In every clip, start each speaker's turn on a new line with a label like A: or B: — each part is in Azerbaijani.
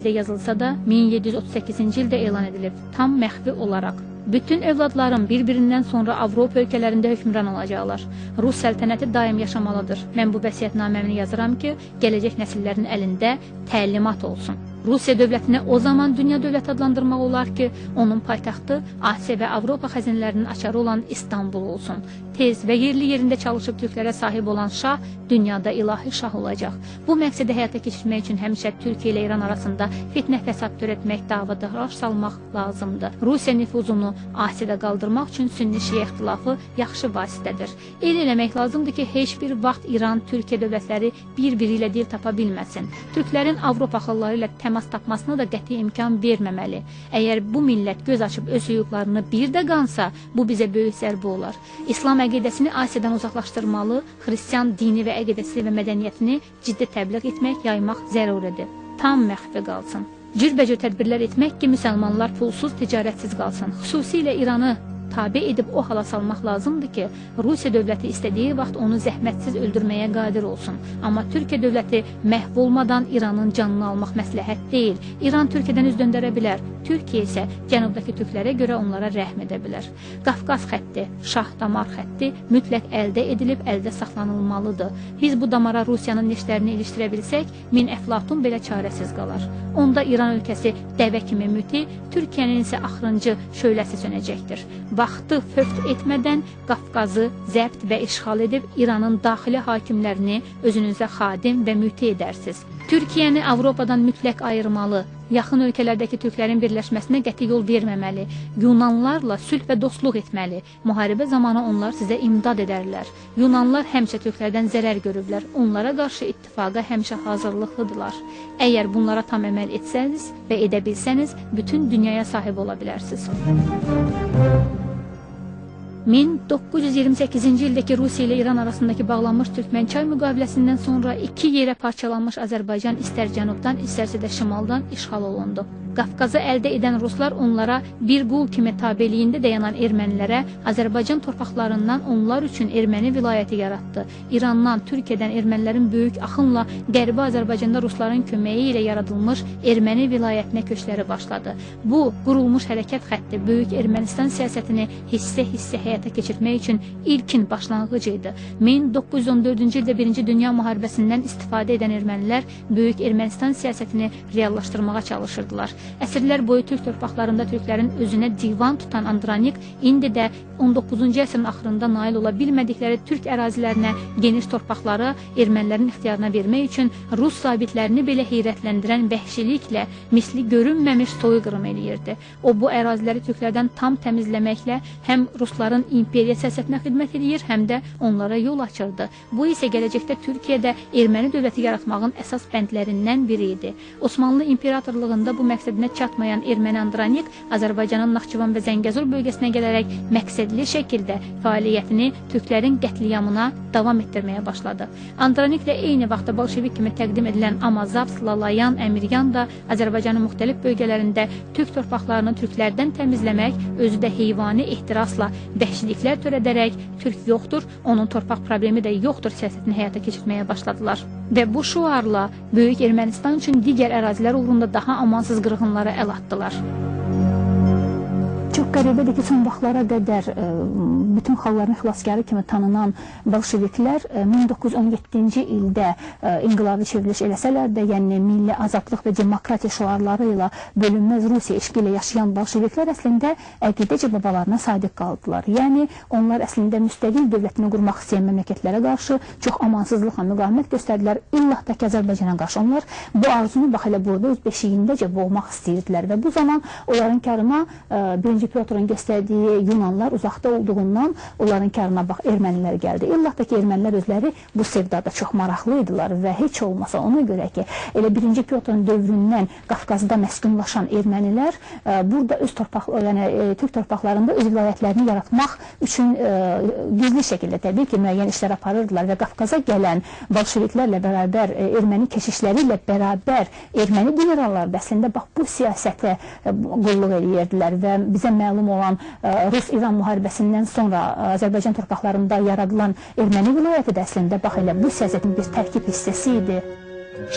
A: tarixdə yazılsa da 1738-ci ildə elan edilib, tam məxfi olaraq. Bütün övladların bir-birindən sonra Avropa ölkələrində hökmran olacaqlar. Rus səltənəti daim yaşamalıdır. Mən bu vəsiyyətnaməmni yazıram ki, gələcək nəsillərin əlində təlimat olsun. Rusiya dövlətinə o zaman dünya dövləti adlandırmaq olar ki, onun paytaxtı Asiya və Avropa xəzinələrinin açarı olan İstanbul olsun. Tez və yerli yerində çalışıb türklərə sahib olan şah dünyada ilahi şah olacaq. Bu məqsədi həyata keçirmək üçün həmişə Türkiyə ilə İran arasında fitnə fəsad törətmək, davada salmaq lazımdır. Rusiya nüfuzunu Asiyada qaldırmaq üçün Sünni-Şiə ixtilafı yaxşı vasitədir. El eləmək lazımdır ki, heç bir vaxt İran, Türkiyə dövlətləri bir-biri ilə dil tapa bilməsin. Türklərin Avropa xalqları ilə təmas tapmasına da qəti imkan verməməli. Əgər bu millət göz açıb öz hüquqlarını bir də qansa, bu bizə böyük zərbə olar. İslam əqidəsini Asiyadan uzaqlaşdırmalı, xristian dini və əqidəsi və mədəniyyətini ciddi təbliğ etmək, yaymaq zəruridir. Tam məxfi qalsın. Cürbəcür tədbirlər etmək ki, müsəlmanlar pulsuz, ticarətsiz qalsın. Xüsusilə İranı tabe edib o hala salmaq lazımdır ki, Rusiya dövləti istədiyi vaxt onu zəhmətsiz öldürməyə qadir olsun. Amma Türkiyə dövləti məhv olmadan İranın canını almaq məsləhət deyil. İran Türkiyədən üz döndərə bilər. Türkiyə isə cənubdakı türklərə görə onlara rəhm edə bilər. Qafqaz xətti, Şah damar xətti mütləq əldə edilib, əldə saxlanılmalıdır. Biz bu damara Rusiyanın neşlərini ilişdirə bilsək, min əflatun belə çarəsiz qalar. Onda İran ölkəsi dəvə kimi müti, Türkiyənin isə axırıncı şöləsi sönəcəkdir. Vaxtı fövt etmədən Qafqazı zəbt və işğal edib İranın daxili hakimlərini özünüzə xadim və müti edərsiniz. Türkiyəni Avropadan mütləq ayırmalı, yaxın ölkələrdəki türklərin birləşməsinə qəti yol verməməli, Yunanlarla sülh və dostluq etməli, müharibə zamanı onlar sizə imdad edərlər. Yunanlar həmişə türklərdən zərər görüblər, onlara qarşı ittifaqa həmişə hazırlıqlıdırlar. Əgər bunlara tam əməl etsəniz və edə bilsəniz, bütün dünyaya sahib ola bilərsiniz. 1928-ci ildəki Rusiya ilə İran arasındakı bağlanmış Türkmənçay müqaviləsindən sonra iki yerə parçalanmış Azərbaycan istər cənubdan, istərsə də şimaldan işğal olundu. Qafqazı əldə edən Ruslar onlara bir qul kimi tabeliyində dayanan ermənilərə Azərbaycan torpaqlarından onlar üçün erməni vilayəti yaratdı. İrandan, Türkiyədən ermənilərin böyük axınla Qərbi Azərbaycanda Rusların köməyi ilə yaradılmış erməni vilayətinə köçləri başladı. Bu, qurulmuş hərəkət xətti böyük Ermənistan siyasətini hissə-hissə həyata keçirmək üçün ilkin başlanğıc idi. 1914-cü ildə 1-ci Dünya müharibəsindən istifadə edən ermənilər böyük Ermənistan siyasətini reallaşdırmağa çalışırdılar. Əsrlər boyu Türk torpaqlarında türklərin özünə divan tutan Andranik indi də 19-cu əsrin axırında nail ola bilmədikləri türk ərazilərinə geniş torpaqları ermənilərin ixtiyarına vermək üçün Rus zabitlərini belə heyrətləndirən vəhşiliklə misli görünməmiş soyqırım eləyirdi. O bu əraziləri türklərdən tam təmizləməklə həm Rusların imperiya siyasətinə xidmət edir, həm də onlara yol açırdı. Bu isə gələcəkdə Türkiyədə erməni dövləti yaratmağın əsas bəndlərindən biri idi. Osmanlı imperatorluğunda bu məqsədinə çatmayan erməni Andranik Azərbaycanın Naxçıvan və Zəngəzur bölgəsinə gələrək məqsədli şəkildə fəaliyyətini türklərin qətliyamına davam etdirməyə başladı. Andraniklə eyni vaxtda bolşevik kimi təqdim edilən Amazavs, Lalayan, Əmiryan da Azərbaycanın müxtəlif bölgələrində türk torpaqlarını türklərdən təmizləmək, özü də heyvani ehtirasla vəhşiliklər törədərək türk yoxdur, onun torpaq problemi də yoxdur siyasətini həyata keçirməyə başladılar. Və bu şuarla Böyük Ermənistan üçün digər ərazilər uğrunda daha amansız qırğınlara əl atdılar. Çox qəribədir ki, son vaxtlara qədər bütün xalqların xilaskarı kimi tanınan bolşeviklər 1917-ci ildə inqilabi çevriliş eləsələr də, yəni milli azadlıq və demokratiya şüarları ilə bölünməz Rusiya eşqi ilə yaşayan bolşeviklər əslində əqidəcə babalarına sadiq qaldılar. Yəni onlar əslində müstəqil dövlətini qurmaq istəyən məmləkətlərə qarşı çox amansızlıqla müqavimət göstərdilər. İllah da ki, Azərbaycana qarşı onlar bu arzunu bax elə burada öz beşiyindəcə boğmaq istəyirdilər və bu zaman onların karına birinci Pyotrun göstərdiyi Yunanlar uzaqda olduğundan onların karına bax ermənilər gəldi. İllah da ki, ermənilər özləri bu sevdada çox maraqlı idilər və heç olmasa ona görə ki, elə birinci Pyotrun dövründən Qafqazda məskunlaşan ermənilər burada öz Türk torpaqlarında öz vilayətlərini yaratmaq üçün gizli şəkildə təbii ki, müəyyən işlər aparırdılar və Qafqaza gələn bolşeviklərlə bərabər erməni keşişləri ilə bərabər erməni generalları da əslində bax bu siyasətə qulluq edirdilər və bizə məlum olan Rus-İran müharibəsindən sonra Azərbaycan torpaqlarında yaradılan erməni vilayəti də əslində bax elə bu siyasətin bir tərkib hissəsi idi.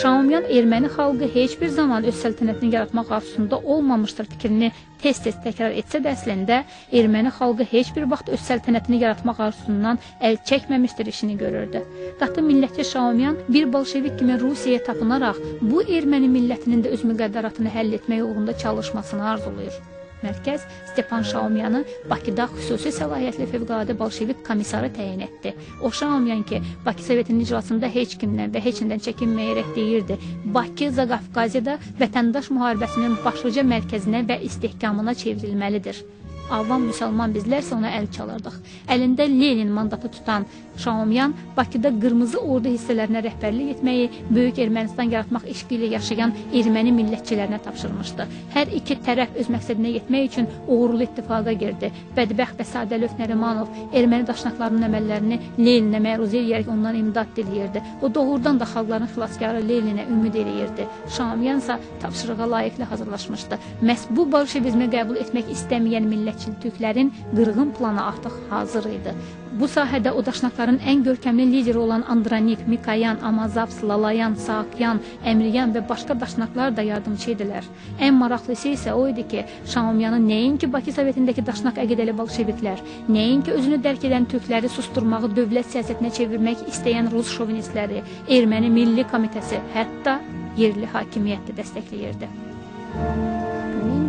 A: Şaumyan erməni xalqı heç bir zaman öz səltənətini yaratmaq arzusunda olmamışdır fikrini tez-tez təkrar etsə də əslində erməni xalqı heç bir vaxt öz səltənətini yaratmaq arzusundan əl çəkməmişdir işini görürdü. Qatı millətçi Şaumyan bir bolşevik kimi Rusiyaya tapınaraq bu erməni millətinin də öz müqəddəratını həll etmək uğrunda çalışmasını arzulayır. Mərkəz Stepan Şaumyanı Bakıda xüsusi səlahiyyətli fövqəladə bolşevik komissarı təyin etdi. O Şaumyan ki, Bakı Sovetinin iclasında heç kimdən və heç nədən çəkinməyərək deyirdi, Bakı Zaqafqaziyada vətəndaş müharibəsinin başlıca mərkəzinə və istehkamına çevrilməlidir. Avam müsəlman bizlərsə ona əl çalırdıq. Əlində Lenin mandatı tutan Şaumyan Bakıda qırmızı ordu hissələrinə rəhbərlik etməyi Böyük Ermənistan yaratmaq eşqi ilə yaşayan erməni millətçilərinə tapşırmışdı. Hər iki tərəf öz məqsədinə yetmək üçün uğurlu ittifaqa girdi. Bədbəxt və Sadəlöv Nərimanov erməni daşnaqlarının əməllərini Leninə məruz eləyərək ondan imdad diləyirdi. O doğrudan da xalqların xilaskarı Leninə ümid eləyirdi. Şaumyan isə tapşırığa layiqli hazırlaşmışdı. Məhz bu bolşevizmi qəbul etmək istəməyən millətçi Türklərin qırğın planı artıq hazır idi. Bu sahədə o daşnaqların ən görkəmli lideri olan Andranik, Mikayan, Amazavs, Lalayan, Saakyan, Əmriyan və başqa daşnaqlar da yardımçı idilər. Ən maraqlısı isə o idi ki, Şaumyanı nəinki Bakı Sovetindəki daşnaq əqidəli bolşeviklər, nəinki özünü dərk edən türkləri susturmağı dövlət siyasətinə çevirmək istəyən rus şovinistləri, Erməni Milli Komitəsi, hətta yerli hakimiyyət də dəstəkləyirdi.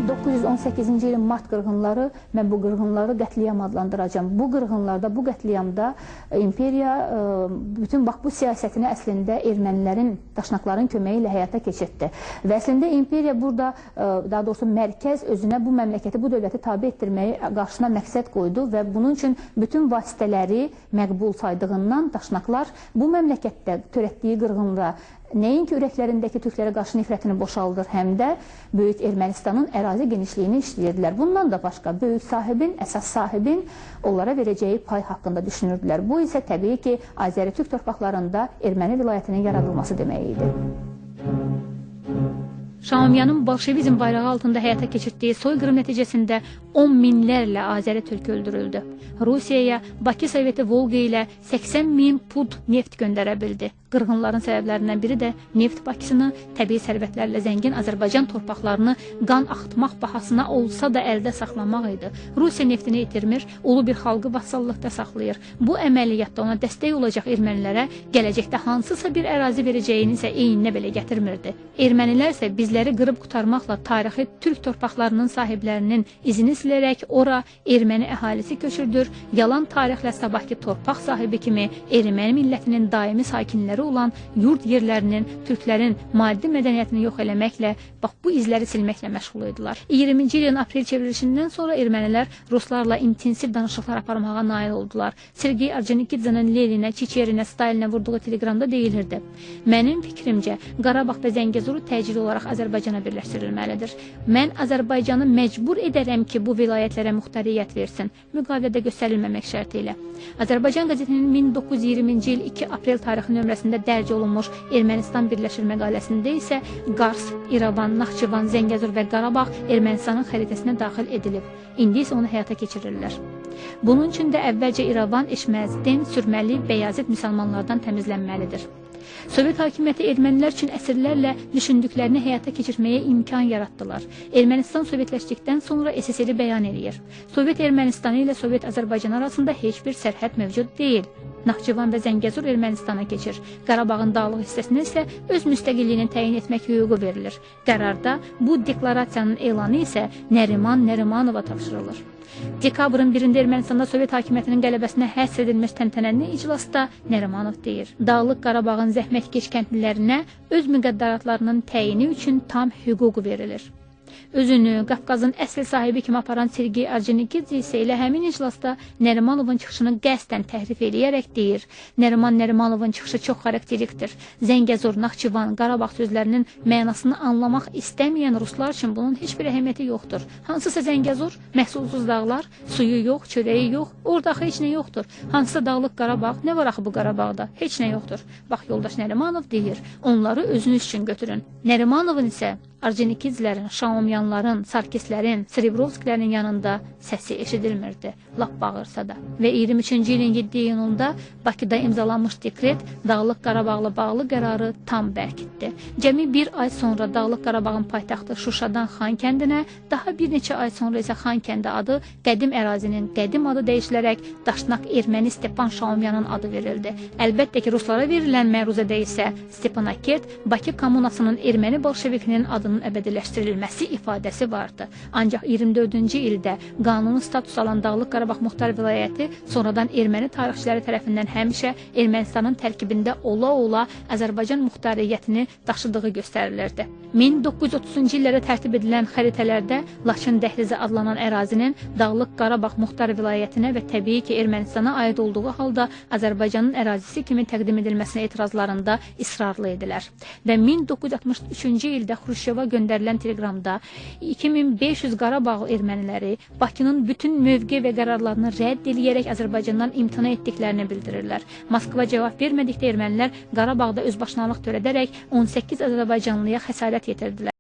A: 1918-ci ilin mart qırğınları, mən bu qırğınları qətliam adlandıracağım. Bu qırğınlarda, bu qətliamda imperiya bütün bax bu siyasətini əslində ermənilərin, daşnaqların köməyi ilə həyata keçirtdi. Və əslində imperiya burada, daha doğrusu mərkəz özünə bu məmləkəti, bu dövləti tabe etdirməyi qarşısına məqsəd qoydu və bunun üçün bütün vasitələri məqbul saydığından daşnaqlar bu məmləkətdə törətdiyi qırğınla nəinki ürəklərindəki türklərə qarşı nifrətini boşaldır, həm də Böyük Ermənistanın ərazi genişliyini işləyirdilər. Bundan da başqa böyük sahibin, əsas sahibin onlara verəcəyi pay haqqında düşünürdülər. Bu isə təbii ki, Azəri Türk torpaqlarında erməni vilayətinin yaradılması demək idi. Şaumyanın bolşevizm bayrağı altında həyata keçirdiyi soyqırım nəticəsində 10 minlərlə Azəri Türk öldürüldü. Rusiyaya Bakı Soveti Volqa ilə 80.000 pud neft göndərə bildi. Qırğınların səbəblərindən biri də neft Bakısını, təbii sərvətlərlə zəngin Azərbaycan torpaqlarını qan axıtmaq bahasına olsa da əldə saxlamaq idi. Rusiya neftini itirmir, ulu bir xalqı vassallıqda saxlayır. Bu əməliyyatda ona dəstək olacaq ermənilərə gələcəkdə hansısa bir ərazi verəcəyini isə eyninə belə gətirmirdi. Ermənilər isə bizləri qırıb qutarmaqla tarixi Türk torpaqlarının sahiblərinin izini silərək ora erməni əhalisi köçürdür, yalan tarixlə sabahki torpaq sahibi kimi erməni millətinin daimi sakinləri olan yurt yerlərinin, türklərin maddi mədəniyyətini yox eləməklə, bax bu izləri silməklə məşğul idilər. 20-ci ilin aprel çevrilişindən sonra ermənilər ruslarla intensiv danışıqlar aparmağa nail oldular. Sergey Orjonikidze'nin Leninə, Çiçerinə, Stalinə vurduğu teleqramda deyilirdi. Mənim fikrimcə, Qarabağ və Zəngəzuru təcili olaraq Azərbaycana birləşdirilməlidir. Mən Azərbaycanı məcbur edərəm ki, bu vilayətlərə muxtariyyət versin, müqavilədə göstərilməmək şərti ilə. Azərbaycan qəzetinin 1920-ci il 2 aprel tarixi nömrəsində dərc olunmuş Ermənistan birləşir məqaləsində isə Qars, İrəvan, Naxçıvan, Zəngəzur və Qarabağ Ermənistanın xəritəsinə daxil edilib. İndi isə onu həyata keçirirlər. Bunun üçün də əvvəlcə İrəvan Eşməzdin, Sürməli, Bəyazit müsəlmanlardan təmizlənməlidir. Sovet hakimiyyəti ermənilər üçün əsrlərlə düşündüklərini həyata keçirməyə imkan yaratdılar. Ermənistan sovetləşdikdən sonra SSR-i bəyan edir. Sovet Ermənistanı ilə Sovet Azərbaycan arasında heç bir sərhəd mövcud deyil. Naxçıvan və Zəngəzur Ermənistana keçir. Qarabağın dağlıq hissəsinə isə öz müstəqilliyini təyin etmək hüququ verilir. Qərarda bu deklarasiyanın elanı isə Nəriman Nərimanova tapşırılır. Dekabrın 1-də Ermənistanda Sovet hakimiyyətinin qələbəsinə həsr edilmiş təntənəli iclasda Nərimanov deyir: Dağlıq Qarabağın zəhmətkeş kəndlilərinə öz müqəddəratlarının təyini üçün tam hüquq verilir. Özünü Qafqazın əsl sahibi kimi aparan Sergey Orjonikidze isə elə həmin iclasda Nərimanovun çıxışını qəsdən təhrif eləyərək deyir: Nəriman Nərimanovun çıxışı çox xarakterikdir. Zəngəzur, Naxçıvan, Qarabağ sözlərinin mənasını anlamaq istəməyən ruslar üçün bunun heç bir əhəmiyyəti yoxdur. Hansısa Zəngəzur, məhsulsuz dağlar, suyu yox, çörəyi yox, orada axı heç nə yoxdur. Hansısa dağlıq Qarabağ, nə var axı bu Qarabağda? Heç nə yoxdur. Bax, yoldaş Nərimanov deyir, onları özünüz üçün götürün. Nərimanovun isə Orconikidzelərin, Şaumyanların, Sarkislərin, Srebrovskilərin yanında səsi eşidilmirdi, lap bağırsa da. Və 23-cü ilin 7 iyununda Bakıda imzalanmış dekret Dağlıq Qarabağla bağlı qərarı tam bərkitdi. Cəmi bir ay sonra Dağlıq Qarabağın paytaxtı Şuşadan Xankəndinə, daha bir neçə ay sonra isə Xankəndi adı qədim ərazinin qədim adı dəyişilərək Daşnak erməni Stepan Şaumyanın adı verildi. Əlbəttə ki, ruslara verilən məruzədə isə Stepanakert Bakı kommunasının erməni bolşevikinin adının əbədiləşdirilməsi ifadəsi vardı. Ancaq 24-cü ildə qanuni status alan Dağlıq Qarabağ Muxtar Vilayəti sonradan erməni tarixçiləri tərəfindən həmişə Ermənistanın tərkibində ola-ola Azərbaycan muxtariyyətini daşıdığı göstərilirdi. 1930-cu illərə tərtib edilən xəritələrdə Laçın dəhlizi adlanan ərazinin Dağlıq Qarabağ Muxtar Vilayətinə və təbii ki, Ermənistana aid olduğu halda Azərbaycanın ərazisi kimi təqdim edilməsinə etirazlarında israrlı idilər. Və 1963-cü ildə Xruşyova göndərilən teleqramda 2500 Qarabağ erməniləri Bakının bütün mövqe və qərarlarını rədd edərək Azərbaycandan imtina etdiklərini bildirirlər. Moskva cavab vermədikdə ermənilər Qarabağda özbaşınalıq törədərək 18 Azərbaycanlıya xəsarət yetirdilər.